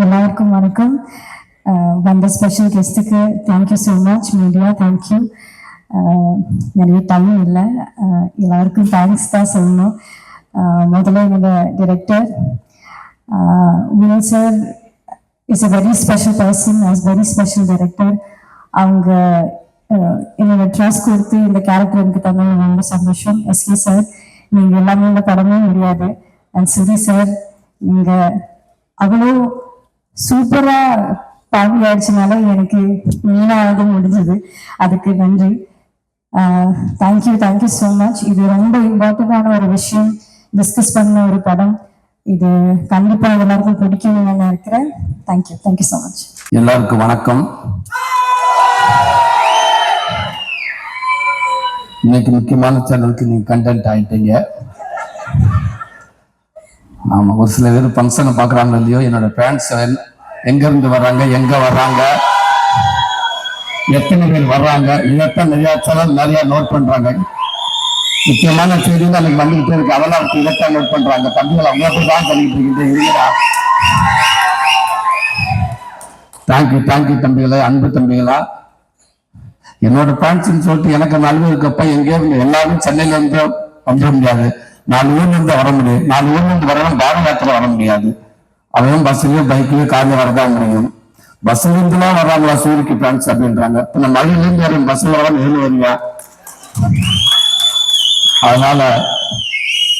எல்லாருக்கும் வணக்கம். வந்த ஸ்பெஷல் கெஸ்ட்டுக்கு thank you so much. Media thank you. நிறைய டைம் இல்லை, எல்லாருக்கும் தேங்க்ஸ் தான் சொல்லணும். முதல்ல என்னோட director Vinoth sir is a very special person, as very special director. அவங்க என்னோட ட்ரஸ்ட் கொடுத்து இந்த கேரக்டர் எனக்கு தந்தாங்க, ரொம்ப சந்தோஷம். எஸ்கே சார், நீங்கள் எல்லாமே படமே முடியாது. அண்ட் சுரி சார், நீங்கள் அவ்வளோ சூப்பரா பாவி ஆயிடுச்சுனால எனக்கு மீனாவது முடிஞ்சது, அதுக்கு நன்றி. Thank you so much. இது ரொம்ப இம்பார்ட்டண்டான ஒரு விஷயம், டிஸ்கஸ் பண்ண ஒரு படம். இது கண்டிப்பா எல்லாருக்கும் பிடிக்கும் நான் இருக்கிறேன். Thank you so much. எல்லாருக்கும் வணக்கம். இன்னைக்கு முக்கியமான சேனலுக்கு நீங்க கண்டென்ட் ஆயிட்டீங்க. ஆமா, ஒரு சில பேர் ஃபங்க்ஷனை பார்க்குறாங்க இல்லையோ, என்னோட ஃபேன்ஸ் எங்க இருந்து வர்றாங்க, எங்க வர்றாங்க, எத்தனை பேர் வர்றாங்க, இதைத்தான் நிறைய நோட் பண்றாங்க. முக்கியமான செய்தி தான் எனக்கு வந்துகிட்டே இருக்கு, அதெல்லாம் இதைத்தான் நோட் பண்றாங்க. தம்பிகள் அவங்க தான் பண்ணிட்டு இருக்கிட்டு இருக்கிறா. தேங்க்யூ தம்பிகளா, அன்பு தம்பிகளா. என்னோட ஃபேன்ஸ்ன்னு சொல்லிட்டு எனக்கு நல்வு இருக்கப்ப எங்கேயோ எல்லாரும் சென்னையில இருந்து வந்துட முடியாது, 4 ஊர்ல இருந்து வர முடியும். 4 ஊர்ல இருந்து வரணும், பார யாத்திரை வர முடியாது. அதுவும் பஸ்லயோ பைக்லயோ கார்ல வரதான் முடியும். பஸ்ல இருந்துலாம் வர்றாங்களா சூரியக்கு ஃபேன்ஸ் அப்படின்றாங்க. இப்ப நம்ம மழையில இருந்து வர பஸ்ல வர நேரில் வருவா. அதனால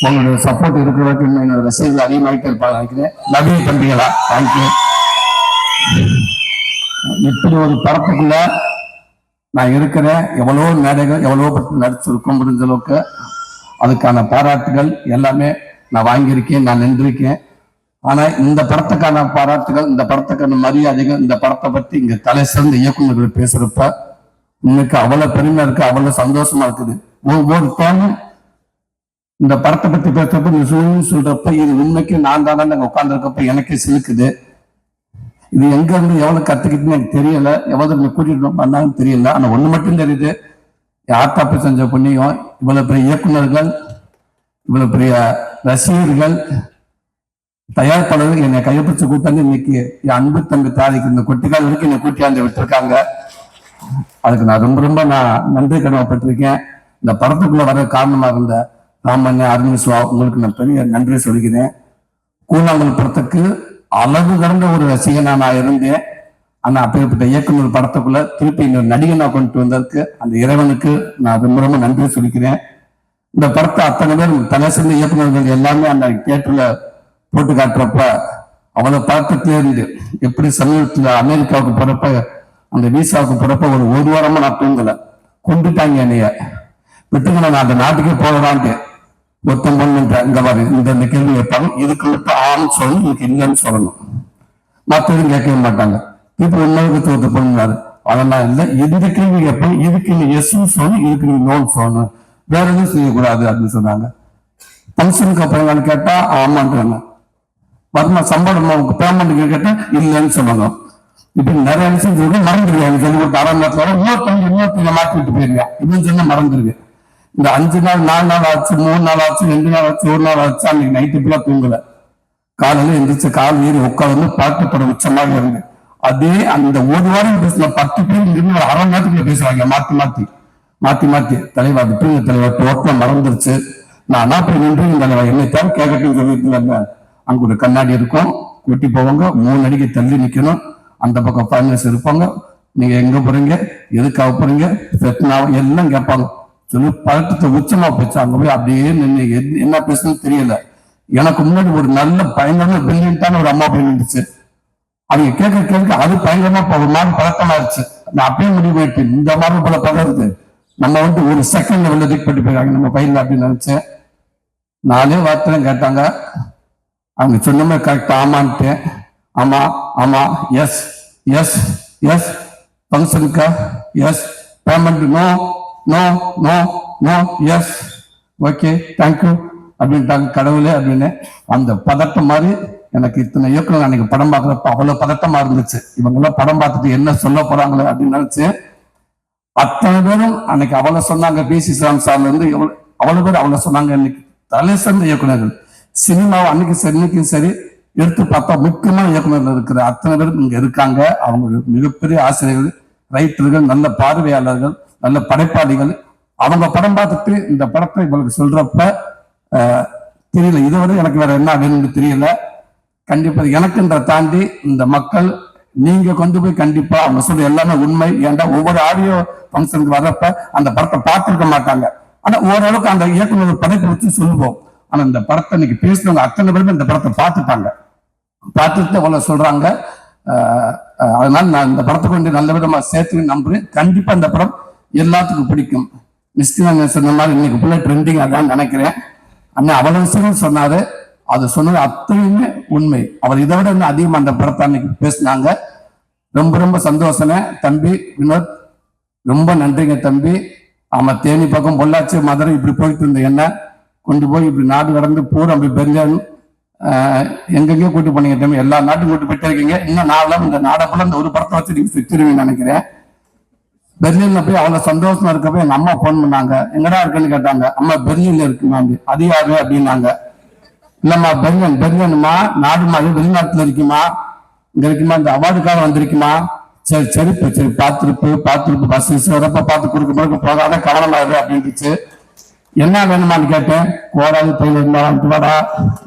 உங்களுடைய சப்போர்ட் இருக்கிற வரைக்கும் என்னோட ரசிகர்கள் அதிகமாகிட்டே இருப்பாங்க நினைக்கிறேன். நவீன தம்பிகளா, தேங்க்யூ. இப்படி ஒரு படத்துக்குள்ள நான் இருக்கிறேன். எவ்வளவோ மேடைகள் எவ்வளவோ நடிச்சிருக்கோம், முடிஞ்ச அளவுக்கு அதுக்கான பாராட்டுகள் எல்லாமே நான் வாங்கியிருக்கேன், நான் நின்றிருக்கேன். ஆனா இந்த படத்துக்கான பாராட்டுகள், இந்த படத்துக்கான மரியாதைகள், இந்த படத்தை பத்தி இங்க தலை சிறந்த இயக்குநர்கள் பேசுறப்ப இன்னைக்கு அவ்வளவு பெருமை இருக்கு, அவ்வளவு சந்தோஷமா இருக்குது. ஒவ்வொரு டைமும் இந்த படத்தை பத்தி பேசுறப்ப நீ சொல்றப்ப இது உண்மைக்கு நான் தானே நாங்க உட்கார்ந்துருக்கப்ப எனக்கே சிலுக்குது. இது எங்க இருந்து எவ்வளவு கத்துக்கிட்டுன்னு எனக்கு தெரியல, எவ்வளவு கூட்டிட்டு பண்ணாங்கன்னு தெரியல. ஆனா ஒண்ணு மட்டும் தெரியுது, யார் தப்பு செஞ்ச புண்ணியம், இவ்வளவு பெரிய இயக்குநர்கள், இவ்வளவு பெரிய ரசிகர்கள், தயாரிப்பாளர்கள் என்னை கையப்பிடிச்சு கூட்டாந்து இன்னைக்கு என் அன்பு தம்பி தாரிக்கு இந்த கொட்டிக்கால் வரைக்கும் என்னை கூட்டியாந்து விட்டுருக்காங்க. அதுக்கு நான் ரொம்ப நன்றி கடமைப்பட்டிருக்கேன். இந்த படத்துக்குள்ள வர காரணமா இருந்த ராமண்ண அருணேஸ்வா, உங்களுக்கு நான் பெரிய நன்றி சொல்லிக்கிறேன். கூழாங்கல் படத்துக்கு அளவு கடந்த ஒரு ரசிகனா நான் இருந்தேன். ஆனா அப்பேற்பட்ட இயக்குநர் படத்துக்குள்ள திருப்பி இன்னொரு நடிகனா கொண்டு வந்ததுக்கு அந்த இறைவனுக்கு நான் ரொம்ப நன்றி சொல்லிக்கிறேன். இந்த படத்தை அத்தனை பேர் தலை சிறந்த இயக்குநர்கள் எல்லாமே அந்த தியேட்டர்ல போட்டு காட்டுறப்ப அவ்வளவு படத்துலேயே இருந்து எப்படி சமீபத்துல அமெரிக்காவுக்கு போறப்ப அந்த வீசாவுக்கு போறப்ப ஒரு வாரமா நான் தூங்கல, கொண்டுட்டாங்க என்னைய விட்டுங்க, நான் அந்த நாட்டுக்கே போகலான்ட்டு ஒருத்தம் பொண்ணு இங்க பாரு இந்த கேள்வி வைப்பாங்க, இதுக்கு மட்டும் ஆன்னு சொல்லணும், இதுக்கு இல்லைன்னு சொல்லணும், மற்றதும் கேட்கவே மாட்டாங்க. இப்ப இன்னொரு தோத்து பொண்ணாரு, அதெல்லாம் இல்லை, எந்த கேள்வி கேட்போம், இதுக்கு நீ எஸ்ன்னு சொல்லணும், இதுக்கு நீ நோன்னு சொல்லணும், வேற எதுவும் செய்யக்கூடாது அப்படின்னு சொன்னாங்க. ஃபங்க்ஷனுக்கு அப்புறம் கேட்டா ஆமான்றாங்க, வருமா சம்பளம் பேமெண்ட்டுக்கு கேட்டா இல்லைன்னு சொல்லணும். இப்படி நிறைய விஷயம் சொல்லி மறந்துருக்கேன். சொல்லி கொடுத்த 6 மணி நேரத்துல இன்னொருத்தங்க மாற்றி விட்டு போயிருக்கேன். இப்படின்னு சொன்னா மறந்துருக்கு. இந்த 5 நாள் 4 நாள் ஆச்சு, 3 நாள் ஆச்சு, 2 நாள் ஆச்சு, 1 நாள் ஆச்சு. அன்னைக்கு நைட்டு ஃபுல்லா தூங்கல. காலையில எந்திரிச்சு கால் ஏறி உட்காந்து பாட்டு படம் உச்சமாக இருந்து அதே அந்த ஒரு வாரம் பேசல 10 பேர் இருந்து ஒரு 1/2 மணி நேரத்துக்குள்ள பேசுவாங்க மாத்தி தலைவா விட்டுருங்க தலைவா, டோட்டலா மறந்துருச்சு, நான் போய் நின்று தலைவா என்னை தேவை கேட்கட்டும்னு சொல்லிட்டு அங்க ஒரு கண்ணாடி இருக்கும், கூட்டி போவாங்க, 3 அடிக்கு தள்ளி நிக்கணும், அந்த பக்கம் ஃபைனல்ஸ் இருப்பாங்க, நீங்க எங்க போறீங்க, எதுக்காக போறீங்க, எல்லாம் கேட்பாங்க. சொல்லி பழக்கத்தை உச்சமா போச்சு. அங்க போய் அப்படியே நின்று என்ன பேசணும்னு தெரியல. எனக்கு முன்னாடி ஒரு நல்ல பயங்கரமா பிரில்லியன்டான ஒரு அம்மா போய் நின்றுச்சு. அவங்க கேட்க அது பயங்கரமா ஒரு மாதிரி பழக்கமாயிருச்சு. நான் அப்படியே முடிவு போயிட்டு இந்த மாதிரி போல பழகுது, நம்ம ஒரு செகண்ட்ல வெளில தூக்கி போட்டு போயிருக்காங்க நம்ம பையன் அப்படின்னு நினைச்சேன். 4 வார்த்தை கேட்டாங்க. அவங்க சொன்ன மாதிரி கரெக்டா ஆமான்ட்டு, ஆமா எஸ் ஃபங்க்ஷனுக்கா yes, payment no yes, okay thank you அப்படின்ட்டாங்க. கடவுளே அப்படின்னு அந்த பதட்டம் மாதிரி எனக்கு இத்தனை இயக்குனர் அன்னைக்கு படம் பார்க்குறப்ப அவ்வளவு பதட்டமா இருந்துச்சு. இவங்க எல்லாம் படம் பார்த்துட்டு என்ன சொல்ல போறாங்களே அப்படின்னு நினைச்சு அத்தனை பேரும் அன்னைக்கு அவ்வளவு சொன்னாங்க. பிசி சார்ல இருந்து அவ்வளவு பேர் அவ்வளவு சொன்னாங்க. இன்னைக்கு தலை சிறந்த இயக்குநர்கள் சினிமாவை அன்னைக்கும் சரி எடுத்து பார்த்தா முக்கியமான இயக்குநர்கள் இருக்கிற அத்தனை பேரும் இங்க இருக்காங்க. அவங்க மிகப்பெரிய ஆசிரியர்கள், ரைட்டர்கள், நல்ல பார்வையாளர்கள், நல்ல படைப்பாளிகள். அவங்க படம் பார்த்துட்டு இந்த படத்தை இவங்களுக்கு சொல்றப்ப தெரியல, இதுவரை எனக்கு வேற என்ன வேணும்னு தெரியல. கண்டிப்பா எனக்குன்ற தாண்டி இந்த மக்கள் நீங்க கொண்டு போய் கண்டிப்பா அவங்க சொல்ற எல்லாமே உண்மை. ஏன்டா ஒவ்வொரு ஆடியோ ஃபங்க்ஷனுக்கு வர்றப்ப அந்த படத்தை பார்த்துருக்க மாட்டாங்க. ஆனா ஓரளவுக்கு அந்த இயக்குநர் படைப்பை வச்சு சொல்லுவோம். ஆனா இந்த படத்தை இன்னைக்கு பேசுறவங்க அத்தனை பேருமே இந்த படத்தை பார்த்துட்டாங்க, பார்த்துட்டு அவ்வளவு சொல்றாங்க. அதனால நான் இந்த படத்தை கொண்டு நல்ல விதமா சேர்த்து நம்புறேன். கண்டிப்பா இந்த படம் எல்லாத்துக்கும் பிடிக்கும். மிஸ்டினாங்க சொன்ன மாதிரி இன்னைக்கு ஃபுல்லா ட்ரெண்டிங் அதான் நினைக்கிறேன். அண்ணன் அவ்வளவு விஷயம் சொன்னாரு, அது சொன்னது அத்தனையுமே உண்மை. அவர் இதை விட இன்னும் அதிகமா அந்த படத்தை அன்னைக்கு பேசினாங்க. ரொம்ப ரொம்ப சந்தோஷங்க தம்பி வினோத், ரொம்ப நன்றிங்க தம்பி. அவன் தேனி பக்கம் பொள்ளாச்சி மதுரை இப்படி போயிட்டு இருந்த என்ன கொண்டு போய் இப்படி நாடு கடந்து பூரா அப்படி பெருங்கான் எங்கெங்கயோ கூட்டு போனீங்க தம்பி, எல்லா நாட்டும் கூட்டு போயிட்டே இருக்கீங்க. இன்னும் நாளும் இந்த நாடை போல இந்த ஒரு படத்தை வச்சு நீங்க சுத்திருவீங்கன்னு நினைக்கிறேன். பெர்லின்ல போய் அவ்வளவு சந்தோஷமா இருக்கப்ப எங்க அம்மா போன் பண்ணாங்க, எங்கடா இருக்குன்னு கேட்டாங்க. அம்மா பெர்லின்ல இருக்குமா, அது யாரு அப்படின்னாங்க. இல்லம்மா பெர்லின்மா நாடு மாதிரி வெளிநாட்டுல இருக்குமா, இங்க இருக்குமா, இந்த அவார்டுக்காக வந்திருக்குமா. சரி சரி சரி பார்த்துருப்பு பஸ் வரப்ப பார்த்து கொடுக்க போகாத கவனமாயிரு அப்படின்ட்டுச்சு. என்ன வேணுமான்னு கேட்டேன். கோடாது தொழில் இருந்தாடா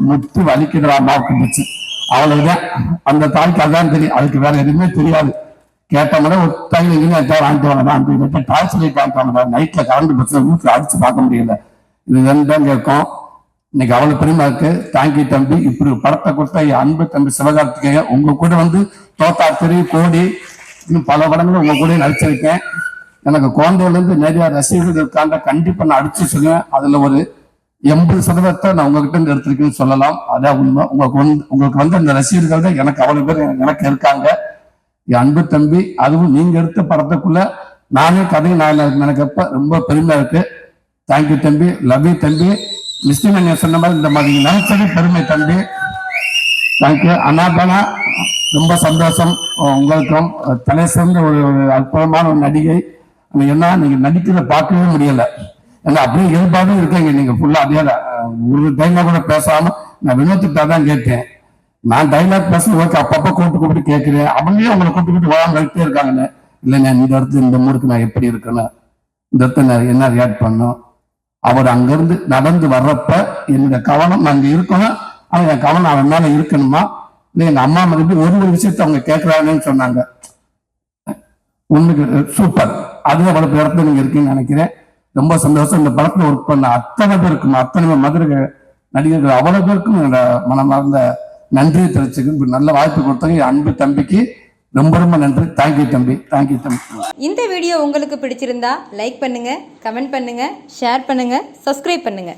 முத்து வலிக்குதுடா அம்மாவுக்கு இருந்துச்சு. அவ்வளவுதான். அந்த தாய்க்கு அதான் தெரியும், அதுக்கு வேற எதுவுமே தெரியாது. கேட்டோம்னா ஒரு தையல் எங்கேயும் வாங்கிட்டு வாங்க, டாய்ஸ் லைட் வாங்கிட்டு வாங்க, நைட்ல கரண்ட் பிரச்சனை வீட்டுல அடிச்சு பார்க்க முடியல. இது ரெண்டும் கேட்கும். இன்னைக்கு அவ்வளவு பெருமை இருக்கு. தேங்க்யூ தம்பி. இப்படி படத்தை கொடுத்தா என் அன்பு தம்பி சிவகார்த்திகேய உங்க கூட வந்து தோத்தா தெரிய கோடி இன்னும் பல படங்களும் உங்க கூட நடிச்சிருக்கேன். எனக்கு குழந்தையில இருந்து நிறைய ரசிகர்கள் இருக்காங்க. கண்டிப்பா நான் அடிச்சு சொல்லுவேன். அதுல ஒரு 80% நான் உங்ககிட்ட இருந்து எடுத்திருக்கேன்னு சொல்லலாம். அதான் உண்மை. உங்களுக்கு வந்து அந்த ரசிகர்கள் தான் எனக்கு அவ்வளவு பேர் எனக்கு இருக்காங்க. என் அன்பு தம்பி, அதுவும் நீங்க எடுத்த படத்துக்குள்ள நானே கதை நான் நினைக்கப்ப ரொம்ப பெருமையா இருக்கு. தேங்க்யூ தம்பி, லவ் யூ தம்பி. மிஸ்டின் சொன்ன மாதிரி இந்த மாதிரி நினைச்சது பெருமை தம்பி. தேங்க்யூ அண்ணா. ரொம்ப சந்தோஷம். உங்களுக்கும் தலை சிறந்த ஒரு அற்புதமான ஒரு நடிகை. ஏன்னா நீங்க நடிக்கிறத பார்க்கவே முடியல. ஏன்னா அப்படியே இயல்பாவே இருக்கீங்க நீங்க ஃபுல்லா. அதே ஒரு டைலாக் கூட பேசாம நான் வினோத்திட்டா தான் கேட்டேன். நான் டைலாக் பேசுறது ஓகே, அப்பப்ப கூப்பிட்டு கேட்கிறேன். அவங்களே உங்களை கூப்பிட்டு வாங்கிட்டே இருக்காங்கன்னு. இல்லைங்க இந்த இடத்துல இந்த மூடுக்கு நான் எப்படி இருக்கணும், இந்த இடத்துல நான் என்ன ரியாக்ட் பண்ணும். அவர் அங்கிருந்து நடந்து வர்றப்ப என்னுடைய கவனம் நான் இங்க இருக்கணும். ஆனா என் கவனம் அவன் மேல இருக்கணுமா, இல்லை எங்க அம்மா மறுபடியும் ஒரு விஷயத்த அவங்க கேட்கிறாங்கன்னு சொன்னாங்க. உண்மைக்கு சூப்பர். அது அவ்வளவு இடத்துல நீங்க இருக்கீங்கன்னு நினைக்கிறேன். ரொம்ப சந்தோஷம். இந்த படத்துல ஒர்க் பண்ண அத்தனை பேருக்கும், அத்தனை மதுரை நடிகர்கள் அவ்வளவு பேருக்கும் என்னோட மனமார்ந்த நன்றியை தெரிவிச்சுக்கு நல்ல வாய்ப்பு கொடுத்தாங்க. என் அன்பு தம்பிக்கு ரொம்ப ரொம்ப நன்றி. தேங்க்யூ தம்பி, தேங்க்யூ தம்பி. இந்த வீடியோ உங்களுக்கு பிடிச்சிருந்தா லைக் பண்ணுங்க, கமெண்ட் பண்ணுங்க, ஷேர் பண்ணுங்க, சப்ஸ்கிரைப் பண்ணுங்க.